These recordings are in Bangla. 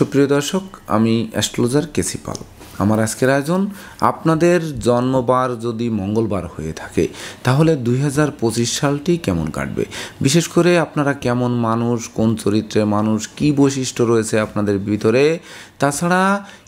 সুপ্রিয় দর্শক, আমি অ্যাস্ট্রোলজার কেসি পাল। আমার আজকের আয়োজন, আপনাদের জন্মবার যদি মঙ্গলবার হয়ে থাকে তাহলে 2025 সালটি কেমন কাটবে, বিশেষ করে আপনারা কেমন মানুষ, কোন চরিত্রের মানুষ, কি বৈশিষ্ট্য রয়েছে আপনাদের ভিতরে। তাছাড়া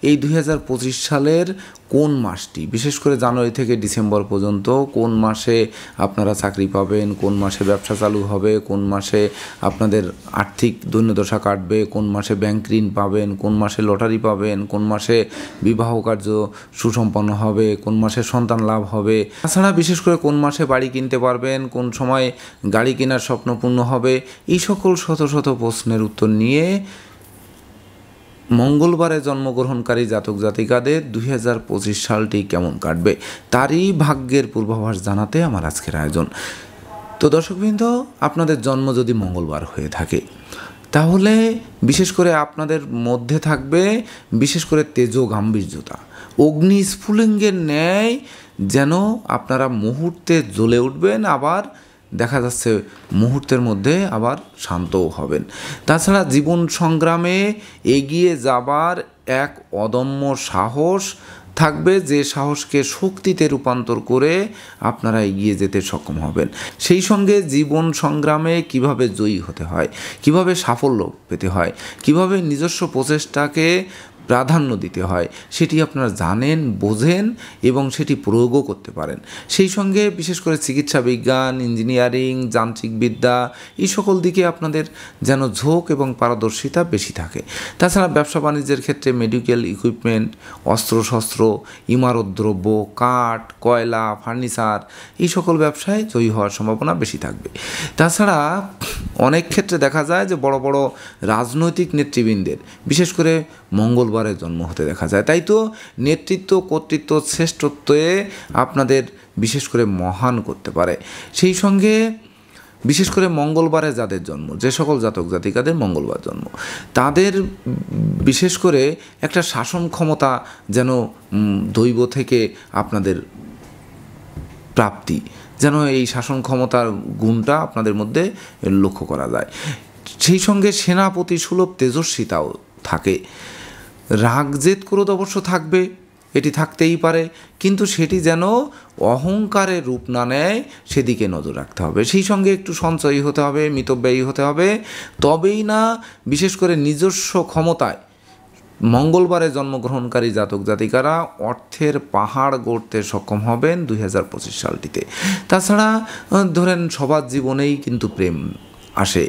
এই 2025 সালের কোন মাসটি, বিশেষ করে জানুয়ারি থেকে ডিসেম্বর পর্যন্ত কোন মাসে আপনারা চাকরি পাবেন, কোন মাসে ব্যবসা চালু হবে, কোন মাসে আপনাদের আর্থিক দৈন্যদশা কাটবে, কোন মাসে ব্যাংক ঋণ পাবেন, কোন মাসে লটারি পাবেন, কোন মাসে বিবাহ কার্য সুসম্পন্ন হবে, কোন মাসে সন্তান লাভ হবে। তাছাড়া বিশেষ করে কোন মাসে বাড়ি কিনতে পারবেন, কোন সময় গাড়ি কেনার স্বপ্ন পূর্ণ হবে, এই সকল শত শত প্রশ্নের উত্তর নিয়ে মঙ্গলবারে জন্মগ্রহণকারী জাতক জাতিকাদের 2025 সালটি কেমন কাটবে তারই ভাগ্যের পূর্বাভাস জানাতে আমার আজকের আয়োজন। তো দর্শকবৃন্দ, আপনাদের জন্ম যদি মঙ্গলবার হয়ে থাকে তাহলে বিশেষ করে আপনাদের মধ্যে থাকবে বিশেষ করে তেজ গাম্ভীর্যতা, অগ্নি স্ফুলিঙ্গের ন্যায় যেন আপনারা মুহূর্তে জ্বলে উঠবেন, আবার দেখা যাচ্ছে মুহূর্তের মধ্যে আবার শান্তও হবেন। তাছাড়া জীবন সংগ্রামে এগিয়ে যাবার এক অদম্য সাহস থাকবে, যে সাহসকে শক্তিতে রূপান্তর করে আপনারা এগিয়ে যেতে সক্ষম হবেন। সেই সঙ্গে জীবন সংগ্রামে কিভাবে জয়ী হতে হয়, কিভাবে সাফল্য পেতে হয়, কিভাবে নিজস্ব প্রচেষ্টাকে প্রাধান্য দিতে হয় সেটি আপনারা জানেন, বোঝেন এবং সেটি প্রয়োগও করতে পারেন। সেই সঙ্গে বিশেষ করে চিকিৎসা বিজ্ঞান, ইঞ্জিনিয়ারিং, যান্ত্রিক বিদ্যা, এই সকল দিকে আপনাদের যেন ঝোঁক এবং পারদর্শিতা বেশি থাকে। তাছাড়া ব্যবসা বাণিজ্যের ক্ষেত্রে মেডিকেল ইকুইপমেন্ট, অস্ত্রশস্ত্র, ইমারত দ্রব্য, কাঠ, কয়লা, ফার্নিচার, এই সকল ব্যবসায় জয়ী হওয়ার সম্ভাবনা বেশি থাকবে। তাছাড়া অনেক ক্ষেত্রে দেখা যায় যে বড় বড় রাজনৈতিক নেতৃবৃন্দের বিশেষ করে মঙ্গলবারে জন্ম হতে দেখা যায়। তাই তো নেতৃত্ব, কর্তৃত্ব, শ্রেষ্ঠত্বে আপনাদের বিশেষ করে মহান করতে পারে। সেই সঙ্গে বিশেষ করে মঙ্গলবারে যাদের জন্ম, যে সকল জাতক জাতিকাদের মঙ্গলবার জন্ম, তাদের বিশেষ করে একটা শাসন ক্ষমতা যেন দৈব থেকে আপনাদের প্রাপ্তি, যেন এই শাসন ক্ষমতার গুণটা আপনাদের মধ্যে লক্ষ্য করা যায়। সেই সঙ্গে সেনাপতি সুলভ তেজস্বিতাও থাকে। রাগ, জেদ, ক্রোধ অবশ্য থাকবে, এটি থাকতেই পারে, কিন্তু সেটি যেন অহংকারের রূপ না নেয় সেদিকে নজর রাখতে হবে। সেই সঙ্গে একটু সঞ্চয়ী হতে হবে, মিতব্যয়ী হতে হবে, তবেই না বিশেষ করে নিজস্ব ক্ষমতায় মঙ্গলবারে জন্মগ্রহণকারী জাতক জাতিকারা অর্থের পাহাড় গড়তে সক্ষম হবেন 2025 সালটিতে। তাছাড়া ধরেন সবার জীবনেই কিন্তু প্রেম আসে,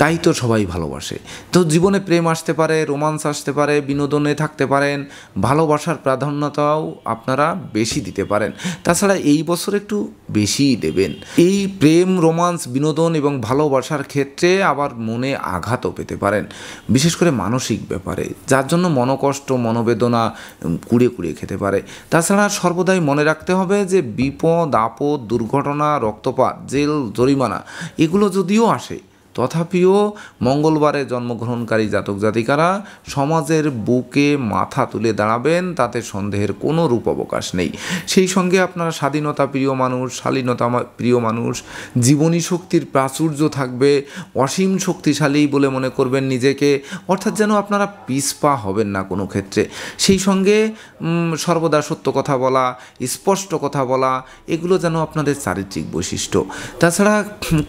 তাই তো সবাই ভালোবাসে। তো জীবনে প্রেম আসতে পারে, রোমান্স আসতে পারে, বিনোদনে থাকতে পারেন, ভালোবাসার প্রাধান্যতাও আপনারা বেশি দিতে পারেন। তাছাড়া এই বছর একটু বেশিই দেবেন। এই প্রেম, রোমান্স, বিনোদন এবং ভালোবাসার ক্ষেত্রে আবার মনে আঘাতও পেতে পারেন, বিশেষ করে মানসিক ব্যাপারে, যার জন্য মনোকষ্ট, মনোবেদনা কুড়ে কুড়িয়ে খেতে পারে। তাছাড়া সর্বদাই মনে রাখতে হবে যে বিপদ আপদ, দুর্ঘটনা, রক্তপাত, জেল, জরিমানা এগুলো যদিও আসে, তথাপিও মঙ্গলবারে জন্মগ্রহণকারী জাতক জাতিকারা সমাজের বুকে মাথা তুলে দাঁড়াবেন, তাতে সন্দেহের কোনো রূপ অবকাশ নেই। সেই সঙ্গে আপনারা স্বাধীনতা প্রিয় মানুষ, শালীনতা প্রিয় মানুষ, জীবনী শক্তির প্রাচুর্য থাকবে, অসীম শক্তিশালী বলে মনে করবেন নিজেকে, অর্থাৎ যেন আপনারা পিছপা হবেন না কোনো ক্ষেত্রে। সেই সঙ্গে সর্বদা সত্য কথা বলা, স্পষ্ট কথা বলা, এগুলো যেন আপনাদের চারিত্রিক বৈশিষ্ট্য। তাছাড়া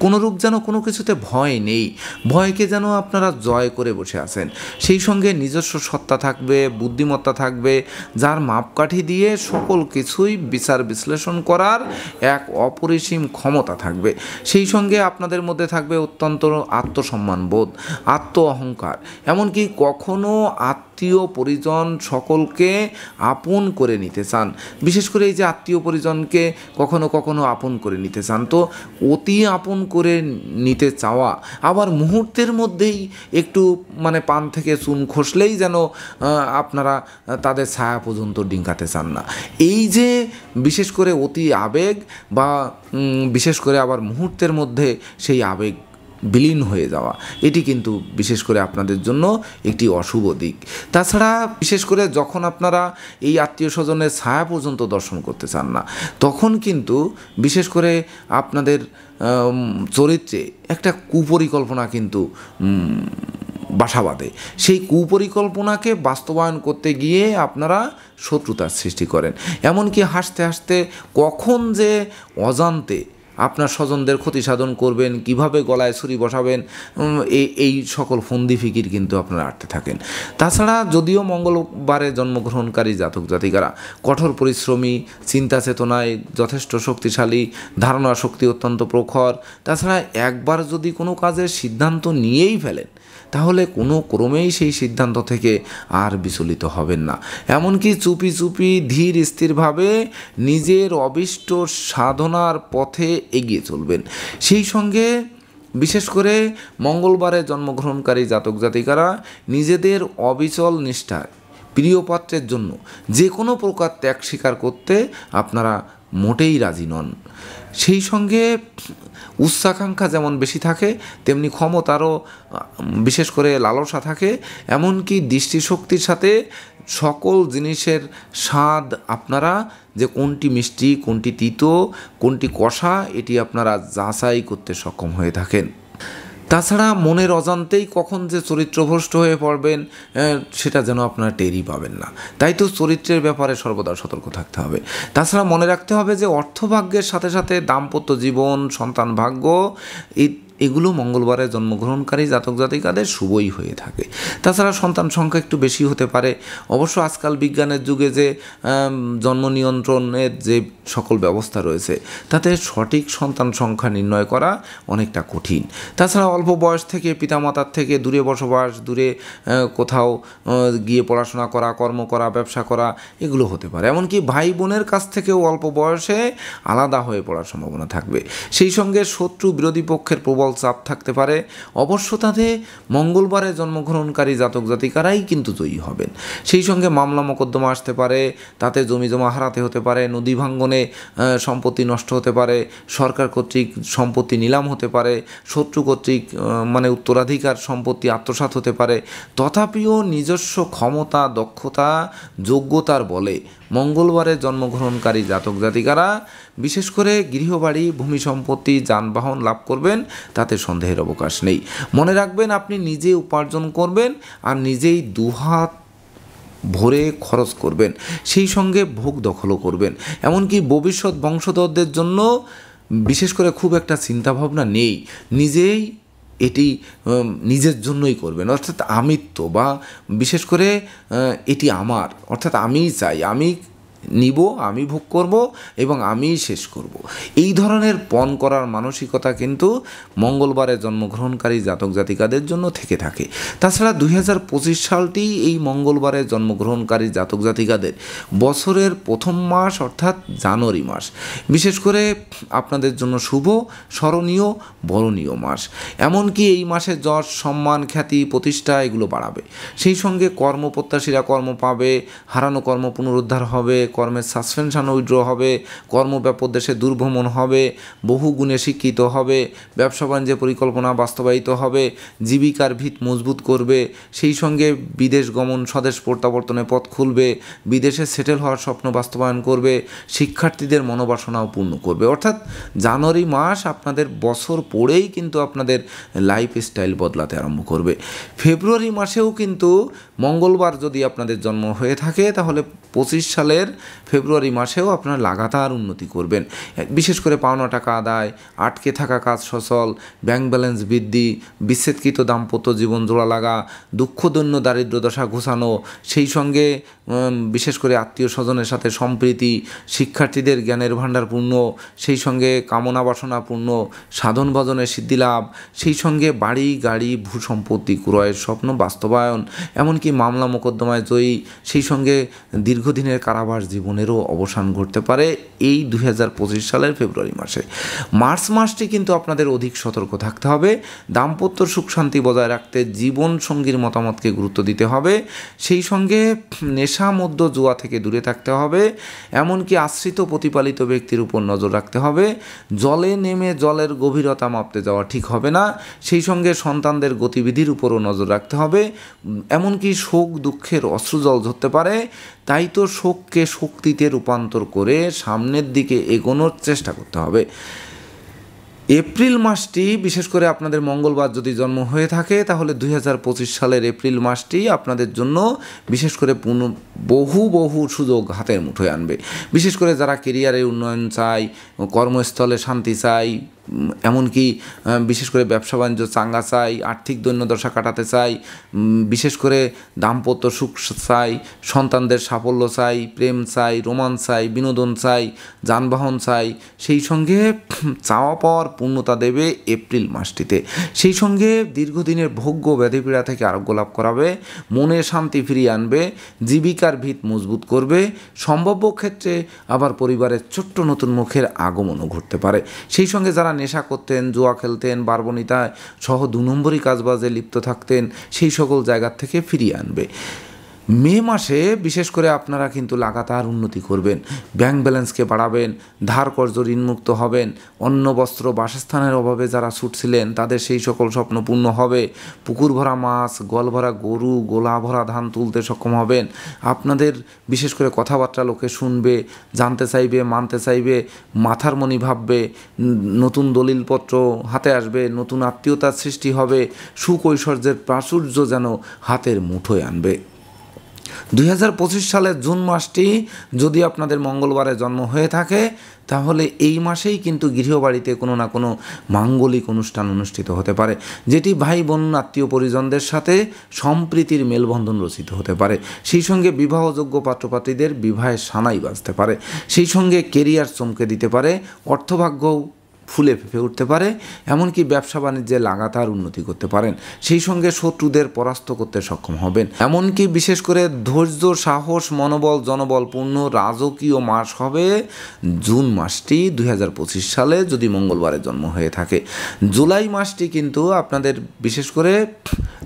কোনোরূপ যেন কোনো কিছুতে ভয় নেই, ভয়কে যেন আপনারা জয় করে বসে আছেন। সেই সঙ্গে নিজস্ব সত্তা থাকবে, বুদ্ধিমত্তা থাকবে, যার মাপকাঠি দিয়ে সকল কিছুই বিচার বিশ্লেষণ করার এক অপরিসীম ক্ষমতা থাকবে। সেই সঙ্গে আপনাদের মধ্যে থাকবে অত্যন্ত আত্মসম্মান বোধ, আত্ম অহংকার, এমনকি কখনো আত্মীয় পরিজন সকলকে আপন করে নিতে চান। বিশেষ করে এই যে আত্মীয় পরিজনকে কখনো কখনো আপন করে নিতে চান, তো অতি আপন করে নিতে চাওয়া, আবার মুহূর্তের মধ্যেই একটু পান থেকে চুন খসলেই যেন আপনারা তাদের ছায়া পর্যন্ত ডিঙ্গাতে চান না। এই যে বিশেষ করে অতি আবেগ বা বিশেষ করে আবার মুহূর্তের মধ্যে সেই আবেগ বিলীন হয়ে যাওয়া, এটি কিন্তু বিশেষ করে আপনাদের জন্য একটি অশুভ দিক। তাছাড়া বিশেষ করে যখন আপনারা এই আত্মীয় স্বজনের ছায়া পর্যন্ত দর্শন করতে চান না, তখন কিন্তু বিশেষ করে আপনাদের চরিত্রে একটা কুপরিকল্পনা কিন্তু বাসা বাঁধে। সেই কুপরিকল্পনাকে বাস্তবায়ন করতে গিয়ে আপনারা শত্রুতার সৃষ্টি করেন। এমনকি হাসতে হাসতে কখন যে অজান্তে আপনার স্বজনদের ক্ষতি সাধন করবেন, কিভাবে গলায় ছুরি বসাবেন, এই সকল ফন্দি ফিকির কিন্তু আপনারা আটতে থাকেন। তাছাড়া যদিও মঙ্গলবারে জন্মগ্রহণকারী জাতক জাতিকারা কঠোর পরিশ্রমী, চিন্তা চেতনায় যথেষ্ট শক্তিশালী, ধারণা শক্তি অত্যন্ত প্রখর, তাছাড়া একবার যদি কোনো কাজের সিদ্ধান্ত নিয়েই ফেলেন তাহলে কোনো ক্রমেই সেই সিদ্ধান্ত থেকে আর বিচলিত হবেন না। এমনকি চুপি চুপি ধীর স্থিরভাবে নিজের অভীষ্ট সাধনার পথে এগিয়ে চলবেন। সেই সঙ্গে বিশেষ করে মঙ্গলবারে জন্মগ্রহণকারী জাতক জাতিকারা নিজেদের অবিচল নিষ্ঠায় প্রিয় পাত্রের জন্য যে কোনো প্রকার ত্যাগ স্বীকার করতে আপনারা মোটেই রাজি নন। সেই সঙ্গে উচ্চাকাঙ্ক্ষা যেমন বেশি থাকে তেমনি ক্ষমতারও বিশেষ করে লালসা থাকে। এমনকি দৃষ্টিশক্তির সাথে সকল জিনিসের স্বাদ আপনারা যে কোনটি মিষ্টি, কোনটি তিতো, কোনটি কষা, এটি আপনারা যাচাই করতে সক্ষম হয়ে থাকেন। তাছাড়া মনের অজান্তেই কখন যে চরিত্রভ্রষ্ট হয়ে পড়বেন সেটা যেন আপনারা টেরই পাবেন না। তাই তো চরিত্রের ব্যাপারে সর্বদা সতর্ক থাকতে হবে। তাছাড়া মনে রাখতে হবে যে অর্থভাগ্যের সাথে সাথে দাম্পত্য জীবন, সন্তান ভাগ্য এগুলো মঙ্গলবারে জন্মগ্রহণকারী জাতক জাতিকাদের শুভই হয়ে থাকে। তাছাড়া সন্তান সংখ্যা একটু বেশি হতে পারে। অবশ্য আজকাল বিজ্ঞানের যুগে যে জন্ম নিয়ন্ত্রণের যে সকল ব্যবস্থা রয়েছে তাতে সঠিক সন্তান সংখ্যা নির্ণয় করা অনেকটা কঠিন। তাছাড়া অল্প বয়স থেকে পিতামাতার থেকে দূরে বসবাস, দূরে কোথাও গিয়ে পড়াশোনা করা, কর্ম করা, ব্যবসা করা এগুলো হতে পারে। এমনকি ভাই বোনের কাছ থেকেও অল্প বয়সে আলাদা হয়ে পড়ার সম্ভাবনা থাকবে। সেই সঙ্গে শত্রু বিরোধী পক্ষের প্রবল চাপ থাকতে পারে। অবশ্য তাতে মঙ্গলবারে জন্মগ্রহণকারী জাতক জাতিকারাই কিন্তু জয়ী হবেন। সেই সঙ্গে মামলা মোকদ্দমা আসতে পারে, তাতে জমি জমা হারাতে হতে পারে, নদী ভাঙ্গনে সম্পত্তি নষ্ট হতে পারে, সরকার কর্তৃক সম্পত্তি নিলাম হতে পারে, শত্রু কর্তৃক উত্তরাধিকার সম্পত্তি আত্মসাৎ হতে পারে। তথাপিও নিজস্ব ক্ষমতা, দক্ষতা, যোগ্যতার বলে মঙ্গলবারে জন্মগ্রহণকারী জাতক জাতিকারা বিশেষ করে গৃহবাড়ি, ভূমি সম্পত্তি, যানবাহন লাভ করবেন, তাতে সন্দেহের অবকাশ নেই। মনে রাখবেন আপনি নিজে উপার্জন করবেন আর নিজেই দুহাত ভরে খরচ করবেন, সেই সঙ্গে ভোগ দখলও করবেন। এমনকি ভবিষ্যৎ বংশধরদের জন্য বিশেষ করে খুব একটা চিন্তাভাবনা নেই, নিজেই এটি নিজের জন্যই করবেন। অর্থাৎ আমিত্ব বা বিশেষ করে এটি আমার, অর্থাৎ আমিই চাই, আমি নিব, আমি ভোগ করব এবং আমিই শেষ করব, এই ধরনের পণ করার মানসিকতা কিন্তু মঙ্গলবারে জন্মগ্রহণকারী জাতক জাতিকাদের জন্য থেকে থাকে। তাছাড়া 2025 সালটি এই মঙ্গলবারে জন্মগ্রহণকারী জাতক জাতিকাদের বছরের প্রথম মাস অর্থাৎ জানুয়ারি মাস বিশেষ করে আপনাদের জন্য শুভ, স্মরণীয়, বরণীয় মাস। এমনকি এই মাসে যশ, সম্মান, খ্যাতি, প্রতিষ্ঠা এগুলো বাড়াবে। সেই সঙ্গে কর্মপ্রত্যাশীরা কর্ম পাবে, হারানো কর্ম পুনরুদ্ধার হবে, কর্মের সাসপেনশন উইথড্র হবে, কর্মব্যাপক দেশে দুর্ভ্রমণ হবে, বহু গুণে শিক্ষিত হবে, ব্যবসা বাণিজ্যের পরিকল্পনা বাস্তবায়িত হবে, জীবিকার ভিত মজবুত করবে। সেই সঙ্গে বিদেশ গমন, স্বদেশ প্রত্যাবর্তনের পথ খুলবে, বিদেশে সেটেল হওয়ার স্বপ্ন বাস্তবায়ন করবে, শিক্ষার্থীদের মনোবাসনাও পূর্ণ করবে। অর্থাৎ জানুয়ারি মাস আপনাদের বছর পড়েই কিন্তু আপনাদের লাইফস্টাইল বদলাতে আরম্ভ করবে। ফেব্রুয়ারি মাসেও কিন্তু মঙ্গলবার যদি আপনাদের জন্ম হয়ে থাকে তাহলে 25 সালের ফেব্রুয়ারি মাসেও আপনারা লাগাতার উন্নতি করবেন। বিশেষ করে পাওনা টাকা আদায়, আটকে থাকা কাজ সচল, ব্যাংক ব্যালেন্স বৃদ্ধি, বিচ্ছেদকৃত দাম্পত্য জীবন জোড়া লাগা, দুঃখদৈন্য দারিদ্র দশা ঘোষানো, সেই সঙ্গে বিশেষ করে আত্মীয় স্বজনের সাথে সম্প্রীতি, শিক্ষার্থীদের জ্ঞানের ভাণ্ডার পূর্ণ, সেই সঙ্গে কামনা বাসনা পূর্ণ, সাধন ভজনের সিদ্ধিলাভ, সেই সঙ্গে বাড়ি, গাড়ি, ভূসম্পত্তি ক্রয়ের স্বপ্ন বাস্তবায়ন, এমনকি মামলা মোকদ্দমায় জয়ী, সেই সঙ্গে দীর্ঘদিনের কারাবাস জীবনেরও অবসান ঘটতে পারে এই 2025 সালের ফেব্রুয়ারি মাসে। মার্চ মাসটি কিন্তু আপনাদের অধিক সতর্ক থাকতে হবে। দাম্পত্য সুখ শান্তি বজায় রাখতে জীবন সঙ্গীর মতামতকে গুরুত্ব দিতে হবে। সেই সঙ্গে নেশা, মদ্য, জুয়া থেকে দূরে থাকতে হবে। এমনকি আশ্রিত প্রতিপালিত ব্যক্তির উপর নজর রাখতে হবে। জলে নেমে জলের গভীরতা মাপতে যাওয়া ঠিক হবে না। সেই সঙ্গে সন্তানদের গতিবিধির উপরও নজর রাখতে হবে। এমনকি শোক দুঃখের অশ্রুজল ঝরতে পারে, তাই তো শোককে শক্তিতে রূপান্তর করে সামনের দিকে এগোনোর চেষ্টা করতে হবে। এপ্রিল মাসটি বিশেষ করে আপনাদের মঙ্গলবার যদি জন্ম হয়ে থাকে তাহলে 2025 সালের এপ্রিল মাসটি আপনাদের জন্য বিশেষ করে বহু সুযোগ হাতের মুঠোয় আনবে। বিশেষ করে যারা কেরিয়ারে উন্নয়ন চাই, কর্মস্থলে শান্তি চাই, এমনকি বিশেষ করে ব্যবসা বাণিজ্য চাঙ্গা চাই, আর্থিক দৈন্যদশা কাটাতে চাই, বিশেষ করে দাম্পত্য সুখ চাই, সন্তানদের সাফল্য চাই, প্রেম চাই, রোমান্স চাই, বিনোদন চাই, যানবাহন চাই, সেই সঙ্গে চাওয়া পাওয়ার পূর্ণতা দেবে এপ্রিল মাসটিতে। সেই সঙ্গে দীর্ঘদিনের ভোগ্য ব্যাধিপীড়া থেকে আরোগ্য লাভ করাবে, মনে শান্তি ফিরিয়ে আনবে, জীবিকার ভিত মজবুত করবে, সম্ভাব্য ক্ষেত্রে আবার পরিবারের ছোট্ট নতুন মুখের আগমনও ঘটতে পারে। সেই সঙ্গে যারা নেশা করতেন, জুয়া খেলতেন, বারবনিতায় সহ 2 নম্বরই কাজবাজে লিপ্ত থাকতেন, সেই সকল জায়গার থেকে ফিরিয়ে আনবে। মে মাসে বিশেষ করে আপনারা কিন্তু লাগাতার উন্নতি করবেন, ব্যাংক ব্যালেন্সকে বাড়াবেন, ধার কর্জ ঋণমুক্ত হবেন, অন্ন বস্ত্র বাসস্থানের অভাবে যারা ছুটছিলেন তাদের সেই সকল স্বপ্ন পূর্ণ হবে, পুকুর ভরা মাছ, গল ভরা গরু, গোলা ভরা ধান তুলতে সক্ষম হবেন। আপনাদের বিশেষ করে কথাবার্তা লোকে শুনবে, জানতে চাইবে, মানতে চাইবে, মাথার মনি ভাববে, নতুন দলিলপত্র হাতে আসবে, নতুন আত্মীয়তার সৃষ্টি হবে, সুখ ঐশ্বর্যের প্রাচুর্য যেন হাতের মুঠোয় আনবে। 2025 সালের জুন মাসটি যদি আপনাদের মঙ্গলবারে জন্ম হয়ে থাকে তাহলে এই মাসেই কিন্তু গৃহবাড়িতে কোনো না কোনো মাঙ্গলিক অনুষ্ঠান অনুষ্ঠিত হতে পারে, যেটি ভাই বোন আত্মীয় পরিজনদের সাথে সম্প্রীতির মেলবন্ধন রচিত হতে পারে। সেই সঙ্গে বিবাহযোগ্য পাত্রপাত্রীদের বিবাহের সানাই বাজতে পারে। সেই সঙ্গে কেরিয়ার চমকে দিতে পারে, অর্থভাগ্যও ফুলে ফেঁপে উঠতে পারে, এমনকি ব্যবসা বাণিজ্যে লাগাতার উন্নতি করতে পারেন। সেই সঙ্গে শত্রুদের পরাস্ত করতে সক্ষম হবেন। এমনকি বিশেষ করে ধৈর্য, সাহস, মনোবল, জনবলপূর্ণ রাজকীয় মাস হবে জুন মাসটি 2025 সালে যদি মঙ্গলবারে জন্ম হয়ে থাকে। জুলাই মাসটি কিন্তু আপনাদের বিশেষ করে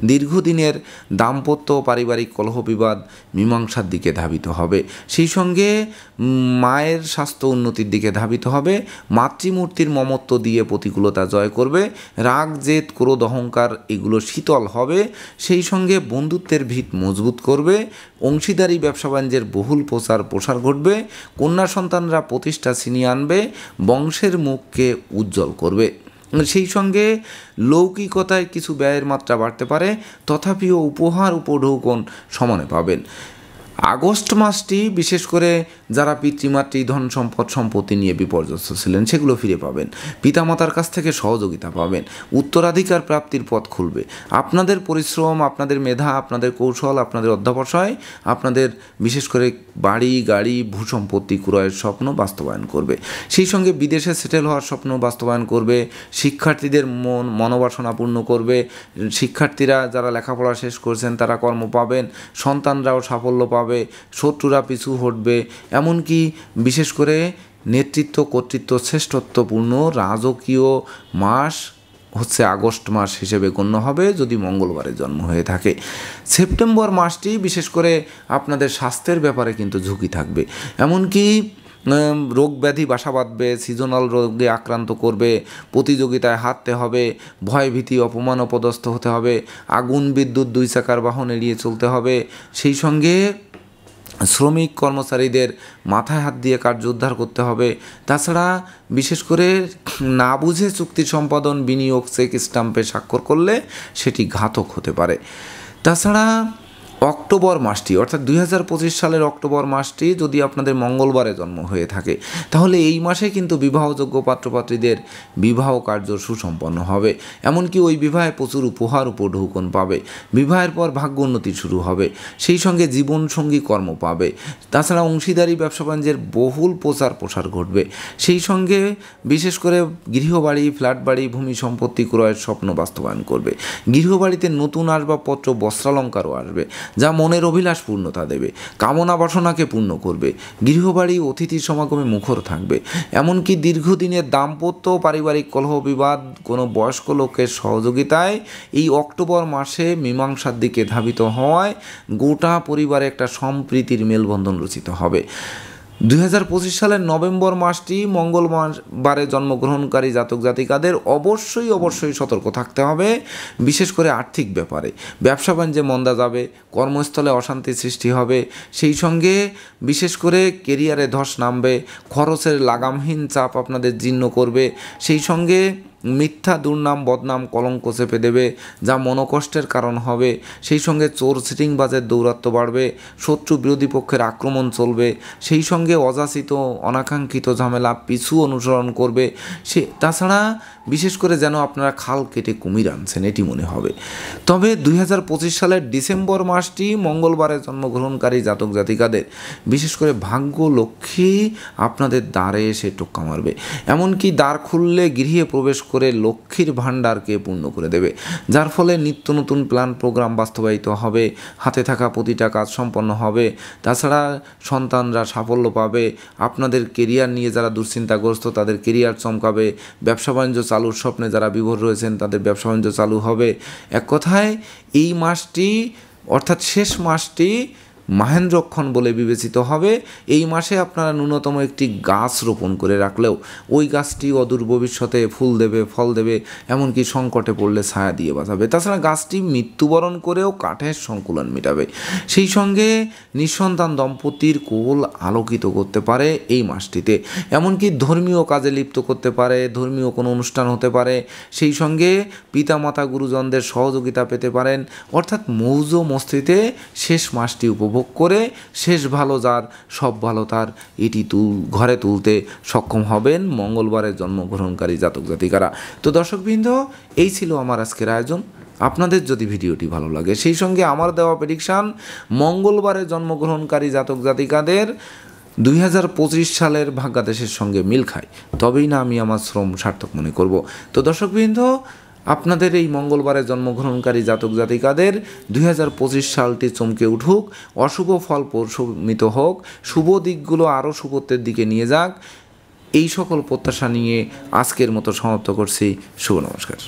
দীর্ঘদিনের দাম্পত্য পারিবারিক কলহ বিবাদ মীমাংসার দিকে ধাবিত হবে। সেই সঙ্গে মায়ের স্বাস্থ্য উন্নতির দিকে ধাবিত হবে, মাতৃমূর্তির মমত্ব দিয়ে প্রতিকূলতা জয় করবে, রাগ, জেদ, ক্রোধ, অহংকার এগুলো শীতল হবে। সেই সঙ্গে বন্ধুত্বের ভিত মজবুত করবে, অংশীদারি ব্যবসা বাণিজ্যের বহুল প্রসার ঘটবে, কন্যা সন্তানরা প্রতিষ্ঠা ছিনিয়ে আনবে, বংশের মুখকে উজ্জ্বল করবে। সেই সঙ্গে লৌকিকতায় কিছু ব্যয়ের মাত্রা বাড়তে পারে, তথাপিও উপহার উপঢৌকন সমানে পাবেন। আগস্ট মাসটি বিশেষ করে যারা পিতৃমাতৃ ধন সম্পত্তি নিয়ে বিপর্যস্ত ছিলেন সেগুলো ফিরে পাবেন, পিতামাতার কাছ থেকে সহযোগিতা পাবেন, উত্তরাধিকার প্রাপ্তির পথ খুলবে। আপনাদের পরিশ্রম, আপনাদের মেধা, আপনাদের কৌশল, আপনাদের অধ্যবসায় আপনাদের বিশেষ করে বাড়ি, গাড়ি, ভূসম্পত্তি ক্রয়ের স্বপ্ন বাস্তবায়ন করবে। সেই সঙ্গে বিদেশে সেটেল হওয়ার স্বপ্ন বাস্তবায়ন করবে, শিক্ষার্থীদের মনোবাসনা পূর্ণ করবে, শিক্ষার্থীরা যারা লেখাপড়া শেষ করছেন তারা কর্ম পাবেন, সন্তানরাও সাফল্য পাবে, শত্রুরা পিছু হটবে। এমনকি বিশেষ করে নেতৃত্ব, কর্তৃত্ব, শ্রেষ্ঠত্বপূর্ণ রাজকীয় মাস হচ্ছে আগস্ট মাস হিসেবে গণ্য হবে যদি মঙ্গলবারে জন্ম হয়ে থাকে। সেপ্টেম্বর মাসটি বিশেষ করে আপনাদের স্বাস্থ্যের ব্যাপারে কিন্তু ঝুঁকি থাকবে, এমনকি রোগ ব্যাধি বাসা বাঁধবে, সিজনাল রোগে আক্রান্ত করবে, প্রতিযোগিতায় হারতে হবে, ভয় ভীতি অপমান অপদস্থ হতে হবে, আগুন বিদ্যুৎ 2 চাকার বাহন এড়িয়ে চলতে হবে। সেই সঙ্গে শ্রমিক কর্মচারীদের মাথায় হাত দিয়ে কার্য উদ্ধার করতে হবে। তাছাড়া বিশেষ করে না বুঝে চুক্তি সম্পাদন, বিনিয়োগ, চেক স্টাম্পে স্বাক্ষর করলে সেটি ঘাতক হতে পারে। তাছাড়া অক্টোবর মাসটি অর্থাৎ 2025 সালের অক্টোবর মাসটি যদি আপনাদের মঙ্গলবারে জন্ম হয়ে থাকে তাহলে এই মাসে কিন্তু বিবাহযোগ্য পাত্রপাত্রীদের বিবাহ কার্য সুসম্পন্ন হবে, এমনকি ওই বিবাহে প্রচুর উপহার উপঢৌকন পাবে, বিবাহের পর ভাগ্য উন্নতি শুরু হবে, সেই সঙ্গে জীবনসঙ্গী কর্ম পাবে। তাছাড়া অংশীদারি ব্যবসা বাণিজ্যের বহুল প্রসার ঘটবে। সেই সঙ্গে বিশেষ করে গৃহবাড়ি, ফ্ল্যাট বাড়ি, ভূমি সম্পত্তি ক্রয়ের স্বপ্ন বাস্তবায়ন করবে। গৃহবাড়িতে নতুন আসবাবপত্র, বস্ত্রালঙ্কারও আসবে যা মনের অভিলাষ পূর্ণতা দেবে, কামনা বাসনাকে পূর্ণ করবে। গৃহবাড়ি অতিথির সমাগমে মুখর থাকবে, এমনকি দীর্ঘদিনের দাম্পত্য পারিবারিক কলহ বিবাদ কোনো বয়স্ক লোকের সহযোগিতায় এই অক্টোবর মাসে মীমাংসার দিকে ধাবিত হওয়ায় গোটা পরিবারে একটা সম্প্রীতির মেলবন্ধন রচিত হবে। 2025 সালের নভেম্বর মাসটি মঙ্গলবারে জন্মগ্রহণকারী জাতক জাতিকাদের অবশ্যই সতর্ক থাকতে হবে, বিশেষ করে আর্থিক ব্যাপারে। ব্যবসা বাণিজ্যে মন্দা যাবে, কর্মস্থলে অশান্তি সৃষ্টি হবে, সেই সঙ্গে বিশেষ করে কেরিয়ারে ধস নামবে, খরচের লাগামহীন চাপ আপনাদের জীর্ণ করবে, সেই সঙ্গে মিথ্যা দুর্নাম বদনাম কলঙ্ক চেপে দেবে, যা মনোকষ্টের কারণ হবে। সেই সঙ্গে চোর সিটিংবাজের দৌরাত্ম্য বাড়বে, শত্রু বিরোধী পক্ষের আক্রমণ চলবে, সেই সঙ্গে অযাচিত অনাকাঙ্ক্ষিত ঝামেলা পিছু অনুসরণ করবে। তাছাড়া বিশেষ করে যেন আপনারা খাল কেটে কুমির আনছেন এটি মনে হবে। তবে 2025 সালের ডিসেম্বর মাসটি মঙ্গলবারে জন্মগ্রহণকারী জাতক জাতিকাদের বিশেষ করে ভাগ্য লক্ষ্মী আপনাদের দ্বারে এসে টোক্কা মারবে। এমনকি দ্বার খুললে গৃহে প্রবেশ করে লক্ষ্মীর ভাণ্ডারকে পূর্ণ করে দেবে, যার ফলে নিত্য নতুন প্ল্যান প্রোগ্রাম বাস্তবায়িত হবে, হাতে থাকা প্রতিটা কাজ সম্পন্ন হবে। তাছাড়া সন্তানরা সাফল্য পাবে, আপনাদের কেরিয়ার নিয়ে যারা দুশ্চিন্তাগ্রস্ত তাদের কেরিয়ার চমকাবে, ব্যবসা বাণিজ্য চালুর স্বপ্নে যারা বিভোর রয়েছেন তাদের ব্যবসা বাণিজ্য চালু হবে। এক কথায় এই মাসটি অর্থাৎ শেষ মাসটি মাহেন্দ্রক্ষণ বলে বিবেচিত হবে। এই মাসে আপনারা ন্যূনতম একটি গাছ রোপণ করে রাখলেও ওই গাছটি অদূর ভবিষ্যতে ফুল দেবে, ফল দেবে, এমনকি সংকটে পড়লে ছায়া দিয়ে বাঁচাবে। তাছাড়া গাছটি মৃত্যুবরণ করেও কাঠের সংকুলন মেটাবে। সেই সঙ্গে নিঃসন্তান দম্পতির কোল আলোকিত করতে পারে এই মাসটিতে, এমনকি ধর্মীয় কাজে লিপ্ত করতে পারে, ধর্মীয় কোনো অনুষ্ঠান হতে পারে। সেই সঙ্গে পিতামাতা গুরুজনদের সহযোগিতা পেতে পারেন। অর্থাৎ মৌজ মস্তিতে শেষ মাসটি উপভোগ করে শেষ ভালো যার সব ভালো তার এটি ঘরে তুলতে সক্ষম হবেন মঙ্গলবারের জন্মগ্রহণকারী জাতক জাতিকারা। তো দর্শকবৃন্দ, এই ছিল আমার আজকের আয়োজন। আপনাদের যদি ভিডিওটি ভালো লাগে সেই সঙ্গে আমার দেওয়া প্রেডিকশান মঙ্গলবারে জন্মগ্রহণকারী জাতক জাতিকাদের 2025 সালের ভাগ্যাদেশের সঙ্গে মিল খায়, তবেই না আমি আমার শ্রম সার্থক মনে করব। তো দর্শকবৃন্দ, আপনাদের এই মঙ্গলবারে জন্মগ্রহণকারী জাতক জাতিকাদের 2025 সালটি চমকে উঠুক, অশুভ ফল প্রশমিত হোক, শুভ দিকগুলো আরও শুভত্বের দিকে নিয়ে যাক, এই সকল প্রত্যাশা নিয়ে আজকের মতো সমাপ্ত করছি। শুভ নমস্কার।